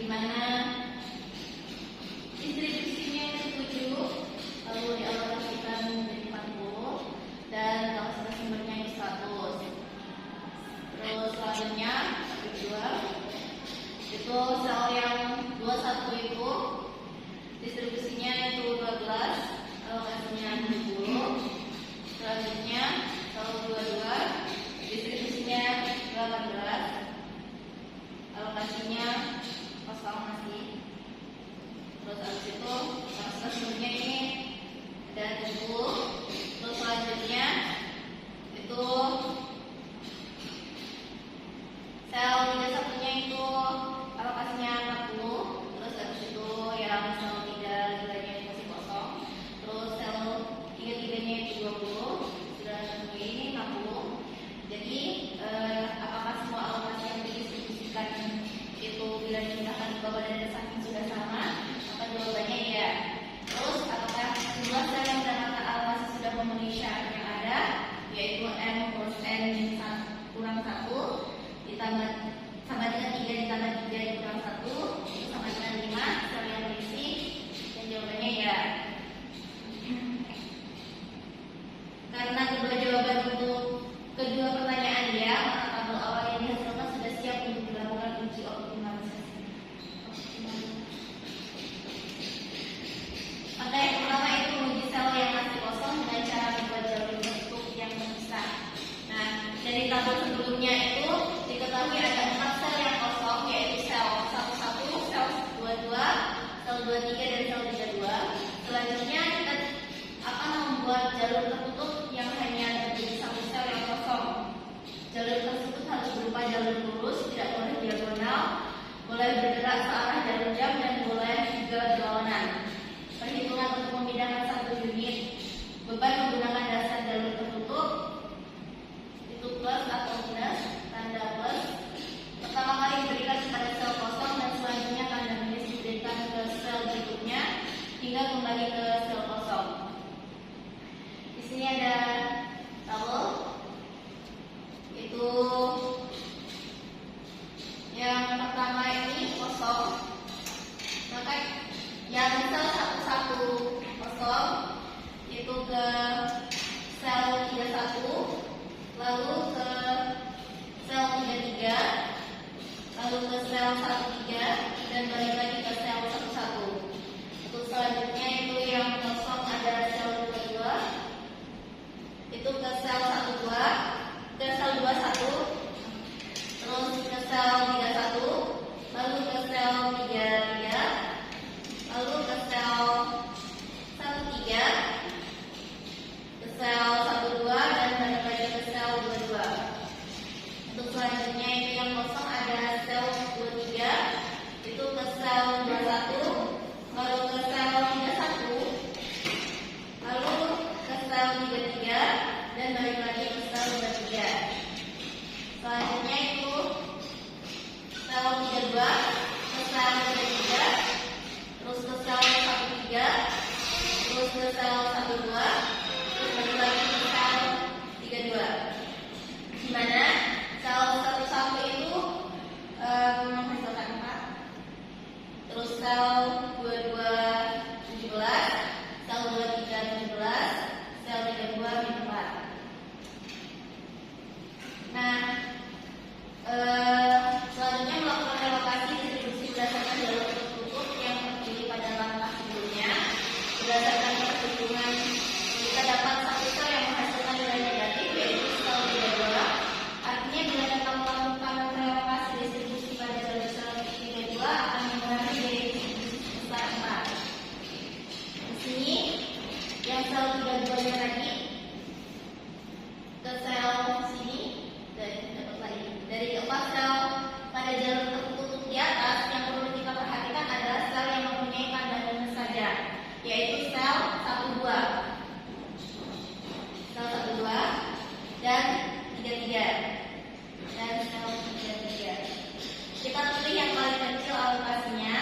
di mana distribusinya itu 7, lalu dialokasikan menjadi 40 dan kapasitas sumbernya itu 100. Terus selanjutnya kedua itu sel yang 21 itu distribusinya itu 12, alokasinya 70. Selanjutnya sel 22 distribusinya 18, alokasinya kosong masih. Terus habis itu kapasitas sumbernya ini ada 70. Terus selanjutnya itu sel 31-nya itu alokasinya 40. Terus habis itu yang sel 32-nya itu masih kosong. Terus sel 33-nya itu 20. Sudah ini 60. Jadi apakah semua alokasi yang didistribusikan itu bila dipindahkan ke bawah dan samping sudah sama? Maka jawabannya iya. Terus apakah jumlah sel yang mendapatkan alokasi sudah memenuhi syarat yang ada, yaitu n plus n kurang 1 ditambah sama dengan 3 ditambah 3 dikurang 1 itu sama dengan 5 sel yang berisi? Dan jawabannya iya. Karena kedua jawaban untuk kedua pertanyaan ya, maka tabel awal yang dihasilkan sudah siap untuk dilakukan uji optimalisasi. Maka yang pertama itu menguji sel yang masih kosong dengan cara membuat jalur tertutup yang terpisah. Nah, dari tabel sebelumnya itu diketahui ada 4 sel yang kosong, yaitu sel 11, sel 22, sel 23 dan sel 32. Selanjutnya kita akan membuat jalur tertutup yang hanya terjadi satu sel yang kosong. Jalur tersebut harus berupa jalur lurus, tidak boleh diagonal, boleh bergerak searah jarum jam dan boleh juga berlawanan. Perhitungan untuk memindahkan satu unit beban menggunakan dasar jalur tertutup itu plus atau minus, tanda plus. Pertama kali diberikan kepada sel kosong dan selanjutnya tanda minus diberikan ke sel berikutnya hingga kembali ke sel kosong. Di sini ada tabel itu yang pertama ini kosong, maka yang sel 11 kosong itu ke sel 31, lalu ke sel 33, lalu ke sel 13 dan balik lagi ke sel 11. Untuk selanjutnya itu yang kosong ada sel 22 itu ke sel 12, ke sel 21, terus ke sel 31, lalu ke sel 33, lalu ke sel 13, ke sel 12 dan balik lagi ke sel 22. Untuk selanjutnya itu yang kosong ada sel 23 itu ke sel 21, lalu ke sel 31, lalu ke sel 33 dan balik lagi ke sel 23. Selanjutnya itu sel 32 ke sel 33, terus ke sel 13, terus ke sel 12, terus balik lagi ke sel 32. Di mana sel 11 itu menghasilkan 4, terus sel 22 17, sel 23 17, sel 32 -4. Nah, selanjutnya melakukan relokasi distribusi berdasarkan jalur tertutup yang terdiri pada langkah sebelumnya. Berdasarkan perhitungan kita dapat satu sel yang menghasilkan nilai negatif, yaitu sel 32. Artinya bila kita melakukan relokasi distribusi pada jalur sel 32 akan mengurangi biaya distribusi sebesar 4. Di sini yang sel 32-nya tadi ke sel sini dan dapat lagi. Dari keempat sel pada jalur tertutup di atas yang perlu kita perhatikan adalah sel yang mempunyai tanda minus saja, yaitu sel 12, sel 12 dan 33 dan sel 33. Kita pilih yang paling kecil alokasinya,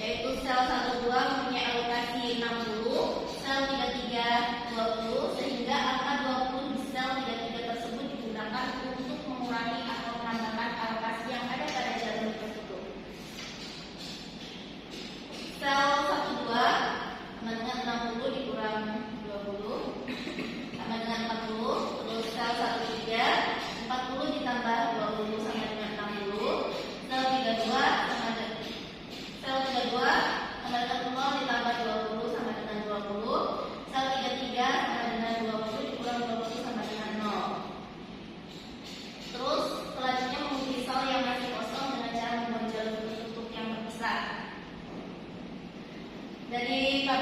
yaitu sel 12 mempunyai alokasi 60, sel 33 20, sehingga angka 20 di sel 33 tersebut digunakan untuk mengurangi atau menambahkan alokasi yang ada pada jalur tersebut.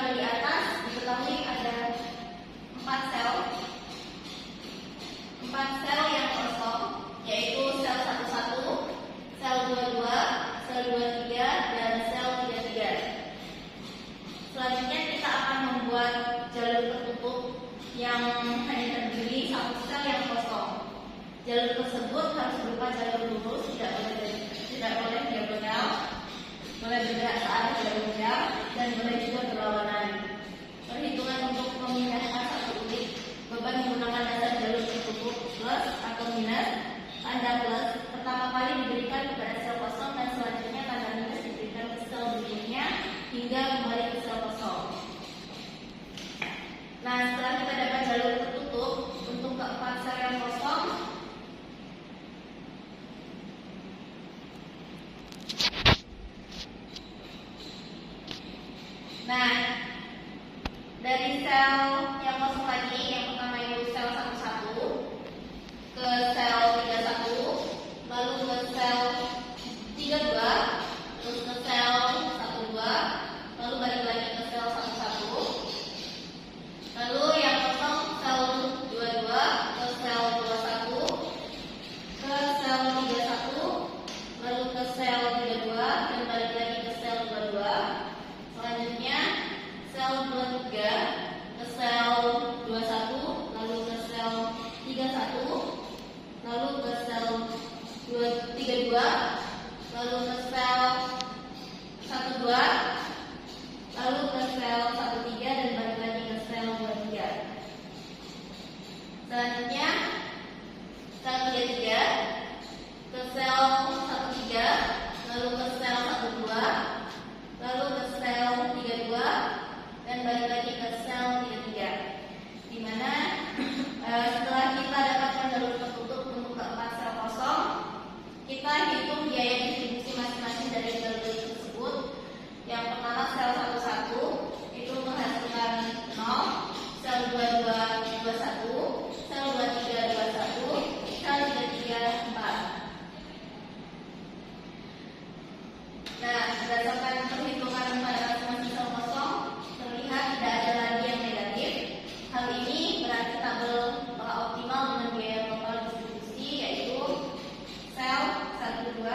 tabel di atas diketahui ada 4 sel. 4 sel yang kosong, yaitu sel 11, sel 22, sel 23, dan sel 33. Selanjutnya kita akan membuat jalur tertutup yang hanya terdiri satu sel yang kosong. Jalur tersebut harus berupa jalur lurus, tidak boleh diagonal, boleh bergerak ke arah jalur jam, dan boleh juga berlawanan. Perhitungan untuk memindahkan satu unit beban menggunakan dasar jalur tertutup plus atau minus. Tanda plus pertama kali diberikan kepada sel kosong dan selanjutnya tanda minus diberikan ke sel berikutnya hingga kembali ke sel kosong. Nah, setelah kita dapat jalur tertutup untuk keempat sel yang kosong, nah, dari sel yang kosong tadi, yang pertama itu sel 11 ke sel 31, lalu ke sel 32, terus ke sel 12, lalu balik lagi ke sel 11, lalu yang kosong sel 22 ke sel 21, ke sel 31, lalu ke sel 32, dan balik lagi ke sel 22. Selanjutnya sel 23 ke sel 21, lalu ke sel 31, lalu ke sel 32, lalu ke sel 12, lalu ke sel 13, dan balik lagi ke sel 23. Selanjutnya sel 33 ke sel 13, lalu ke sel 12, lalu ke sel 32, dan balik lagi ke sel 33. Di mana setelah kita dapatkan jalur tertutup untuk keempat sel kosong, kita hitung biaya distribusi masing-masing dari jalur tersebut. Yang pertama sel 11 itu menghasilkan 0, sel 22 21, sel 23 21, sel 33 4. Nah, berdasarkan perhitungan pada masing-masing sel kosong, terlihat tidak ada lagi yang negatif. Hal ini berarti tabel telah optimal dengan biaya total distribusi, yaitu sel 12,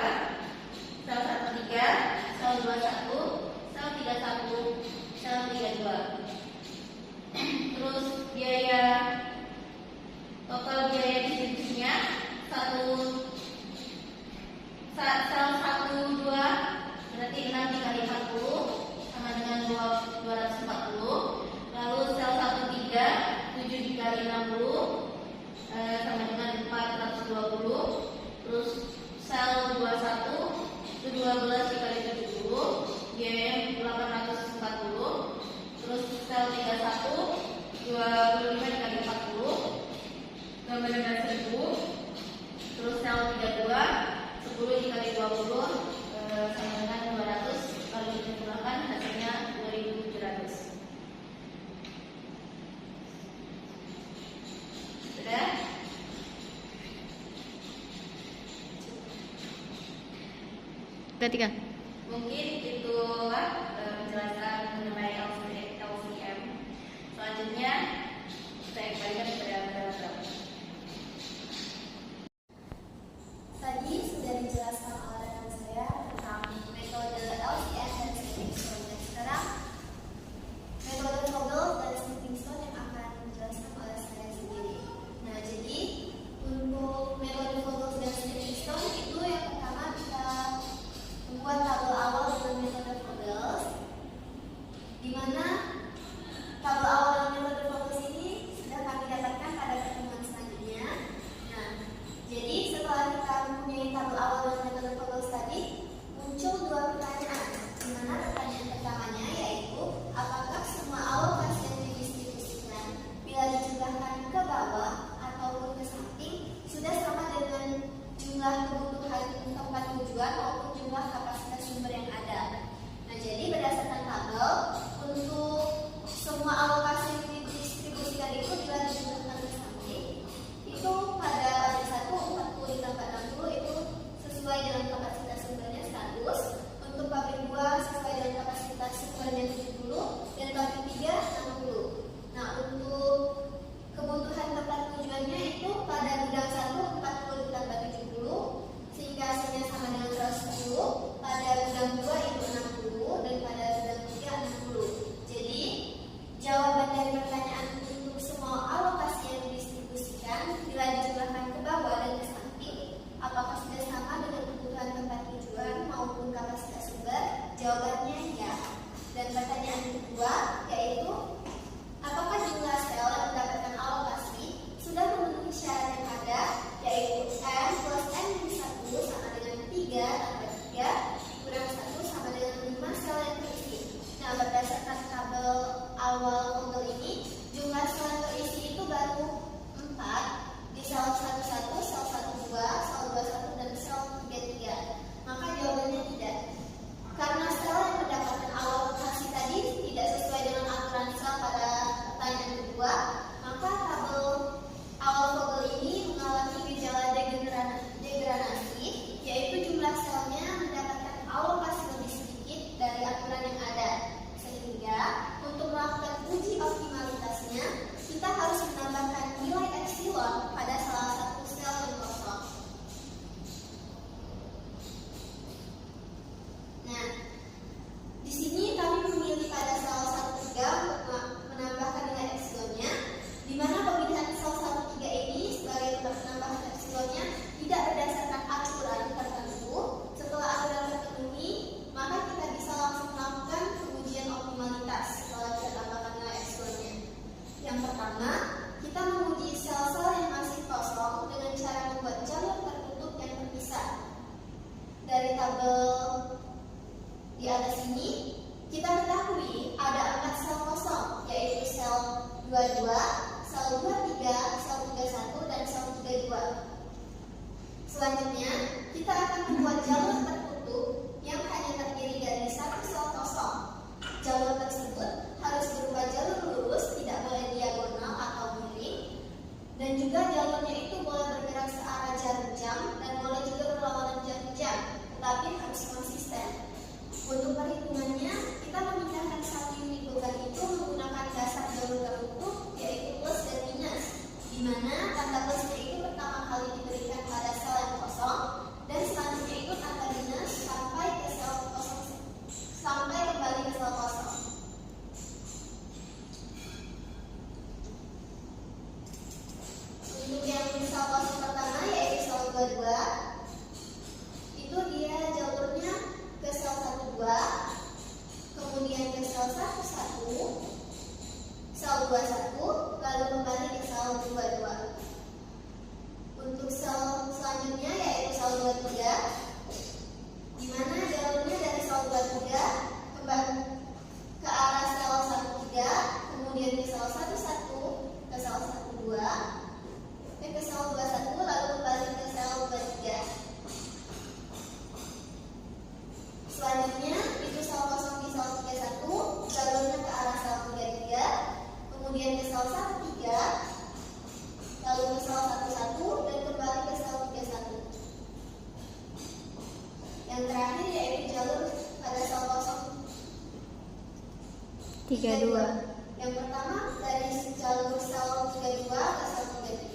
sel 13, sel 21, sel 31, sel 32. Terus total biaya distribusinya sel 1 2 berarti 6 dikali 40 sama dengan 240. Lalu sel 1 3 7 dikali 60 sama dengan 420. Terus sel 21 itu 12 dikali 70 biayanya 840. Terus sel 31 25 dikali 40 sama dengan 1000. Terus sel 32 10 dikali 20 sama dengan 200, kalau dikumpulkan hasilnya 2700. Sudah? Ketika Mungkin itulah penjelasan mengenai LCM. Selanjutnya saya kembalikan kepada moderator. Tadi sudah dijelaskan oleh rekan saya tentang metode LCM dan stepping stone. Dan sekarang metode Vogel dan stepping stone yang akan dijelaskan oleh saya sendiri. Nah, jadi untuk metode Vogel dan stepping stone itu yang pertama kita membuat tabel awal dengan metode Vogel, di mana tabel awal dengan metode Vogel ini sudah kami dapatkan Yang terakhir yaitu jalur pada sel kosong 32. Yang pertama dari jalur sel 32 ke sel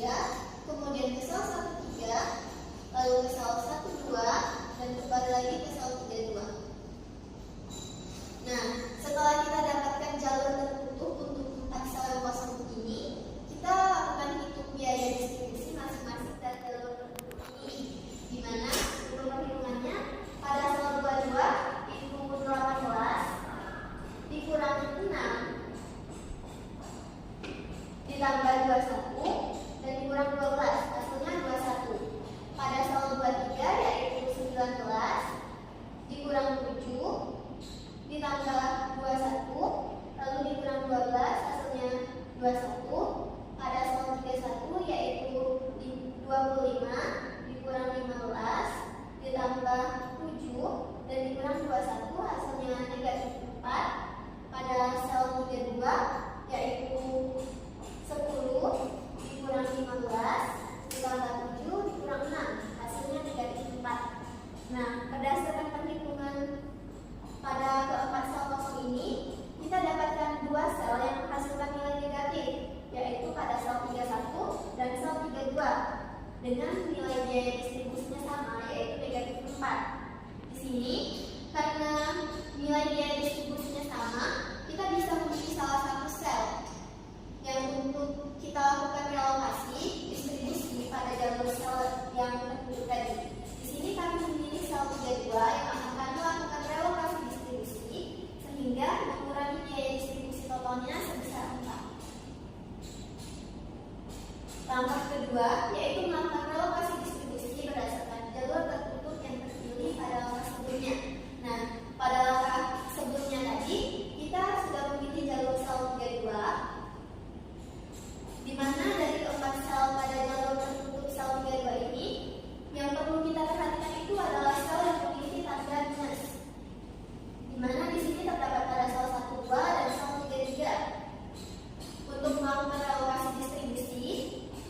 33, kemudian ke sel 13, lalu ke sel 12, dan kembali lagi ke sel 32. Nah, setelah kita dapatkan jalur tertutup untuk 4 sel yang kosong ini, kita lakukan hitung biaya distribusi masing-masing dari jalur tertutup ini, di mana untuk perhitungannya pada sel 22 itu 18 dikurangi 6 ditambah 21 dan dikurang 12, hasilnya 21. Pada sel 23 yaitu 19 dikurang 7 ditambah 21 lalu dikurang 12, hasilnya 21. Pada sel 31 yaitu 25 dikurang 15 ditambah 7 dan dikurang 21, hasilnya negatif 4. Pada sel 32 yaitu 10 dikurang 15 ditambah 7 dikurang 6, hasilnya negatif 4. Nah, berdasarkan perhitungan pada keempat sel kosong ini, kita dapatkan 2 sel yang menghasilkan nilai negatif, yaitu pada sel 31 dan sel 32 dengan nilai biaya distribusinya sama, yaitu negatif 4. Di sini, karena nilai biaya distribusinya sama, kita bisa memilih salah satu sel yang untuk kita lakukan relokasi distribusi pada jalur sel yang tertutup tadi. Di sini kami memilih sel 32 yang akan kami lakukan relokasi distribusi sehingga mengurangi biaya distribusi totalnya sebesar 4. Langkah kedua yaitu melakukan relokasi distribusi berdasarkan jalur tertutup yang terpilih pada langkah sebelumnya. Nah, pada langkah sebelumnya tadi kita sudah memilih jalur sel 32, di mana dari keempat sel pada jalur tertutup sel 32 ini, yang perlu kita perhatikan itu adalah sel yang memiliki tanda minus, di mana di sini terdapat pada sel 12 dan sel 33. Untuk melakukan relokasi distribusi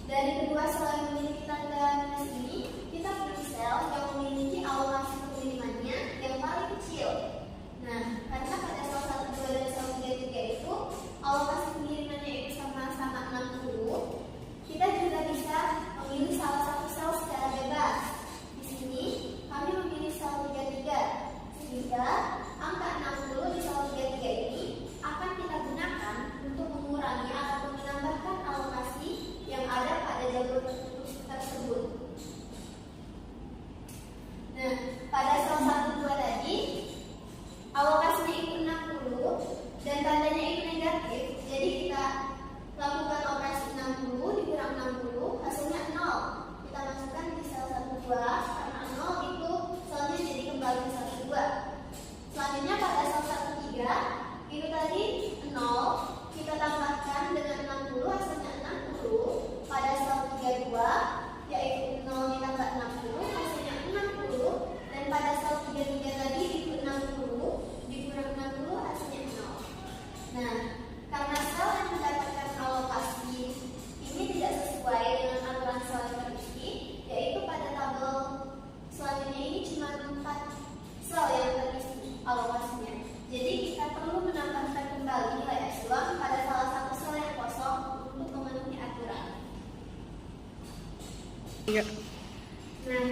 dari kedua sel yang memiliki tanda minus ini, kita pilih sel yang memiliki alokasi pengirimannya yang paling kecil. Nah, karena pada sel 12 dan sel 33 itu alokasi pengirimannya itu sama-sama 60, kita juga bisa memilih salah satu sel secara bebas. Di sini kami memilih sel 33, sehingga angka 60 di sel 33 ini akan kita gunakan untuk mengurangi ataupun menambahkan alokasi yang ada pada jalur tertutup tersebut. Nah, pada sel 12 tadi alokasinya itu 60 dan tandanya itu negatif, jadi kita lakukan operasi 60 dikurang 60, hasilnya 0. Kita masukkan di sel 12, karena 0 itu selnya jadi kembali ke sel 2. Selanjutnya pada sel 13 itu tadi 0, kita tambahkan dengan 60, hasilnya 60. Pada sel 32 yaitu 0 ditambah 60, hasilnya 60. Dan pada sel 33 tadi itu 60 dikurang 60, hasilnya 0. Nah, karena sel yang mendapatkan alokasi ini tidak sesuai dengan aturan sel yang terisi, yaitu pada tabel selanjutnya ini cuma 4 sel yang terisi alokasinya. Jadi kita perlu menambahkan kembali nilai epsilon pada salah satu sel yang kosong untuk memenuhi aturan. Nah,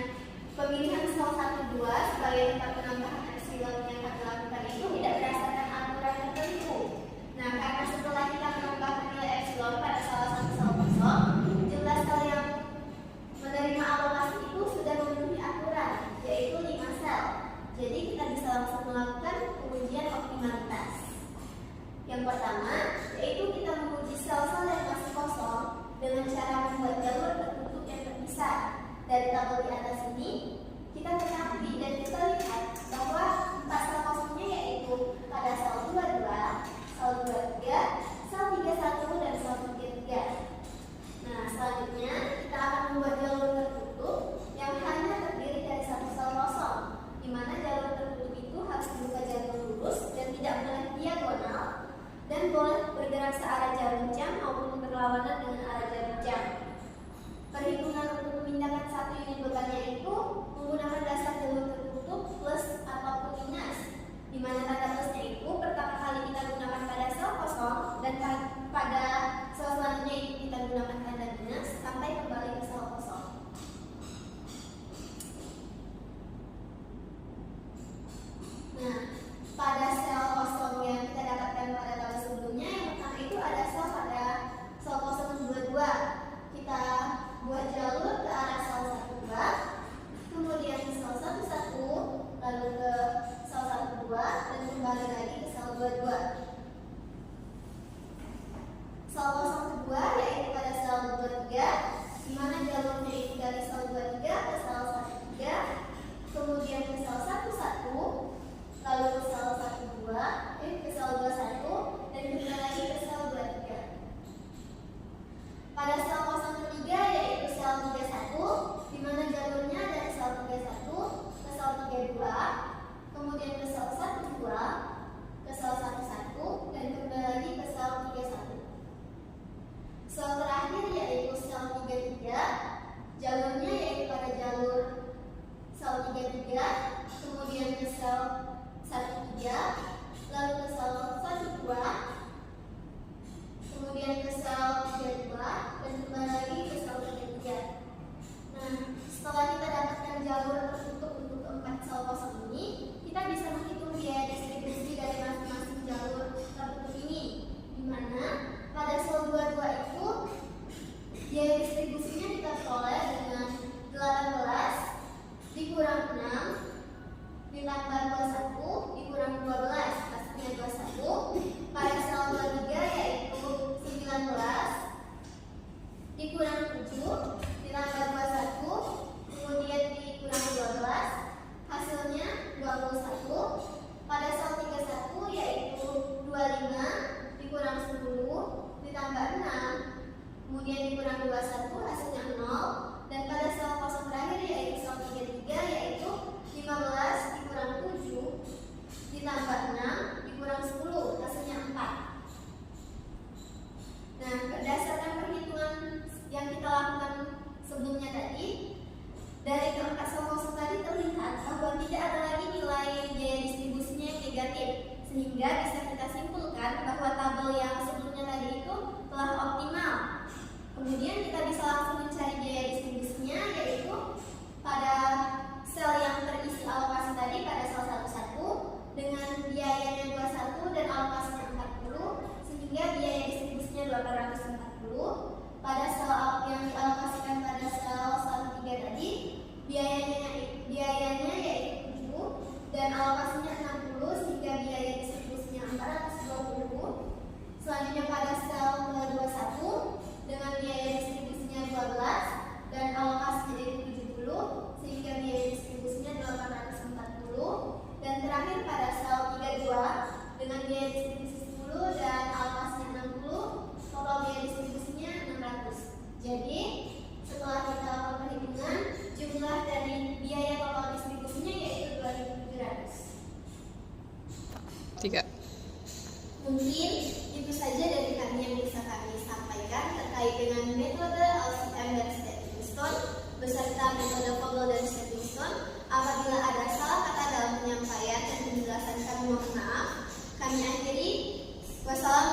pemilihan sel 12 sebagai tempat penambahan epsilon yang kami lakukan itu tidak berdasarkan aturan tertentu. Nah, karena setelah kita menambahkan nilai epsilon pada salah satu sel kosong, jumlah sel yang menerima alokasi itu sudah memenuhi aturan, yaitu 5 sel. Jadi kita bisa langsung melakukan pengujian optimalitas. Yang pertama, yaitu kita menguji sel-sel yang masih kosong dengan cara membuat jalur tertutup yang terpisah. Dari tabel di atas ini, kita ketahui dan kita lihat bahwa 4 sel kosongnya yaitu pada sel 22, sel 23, sel 31, dan sel 33. Nah, selanjutnya kita akan membuat jalur tertutup yang hanya terdiri dari 1 sel kosong, di mana jalur tertutup itu harus membuka jalur lurus dan tidak boleh diagonal dan boleh dikurang 6 ditambah 21 dikurang 12 hasilnya 21. Pada sel 23 yaitu 19 dikurang 7 ditambah 21 kemudian dikurang 12 hasilnya 21. Pada sel 31 yaitu 25 dikurang 10 ditambah 6 kemudian dikurang 21 hasilnya 0. Dan pada sel kosong terakhir yaitu sel 33 yaitu 15 dikurang 7 ditambah 6 dikurang 10 hasilnya 4. Nah, berdasarkan perhitungan yang kita lakukan sebelumnya tadi, dari keempat sel kosong tadi terlihat bahwa tidak ada lagi nilai biaya distribusinya yang negatif, sehingga bisa kita simpulkan bahwa tabel yang sebelumnya tadi itu telah optimal. Kemudian kita bisa langsung mencari biaya distribusinya, yaitu pada sel yang terisi alokasi tadi pada sel 11 dengan biayanya 21 dan alokasinya 40, sehingga biaya distribusinya 840. Pada sel yang dialokasikan pada sel 13 tadi biayanya yaitu 7 dan alokasinya 60, sehingga biaya distribusinya 420. Selanjutnya pada sel 21 dengan biaya distribusinya 12 dan alokasinya yaitu 70, sehingga biaya distribusinya 840. Dan terakhir pada sel 32 dengan biaya distribusi 10 dan alokasinya 60, total biaya distribusinya 600. Jadi setelah kita lakukan perhitungan, jumlah dari biaya total distribusinya yaitu 2.700. 3. Mungkin itu saja dari kami yang bisa kami sampaikan terkait dengan metode LCM dan stepping stone beserta metode Vogel dan stepping stone. Apabila ada salah kata dalam penyampaian dan penjelasan kami mohon maaf. Kami akhiri. Wassalamualaikum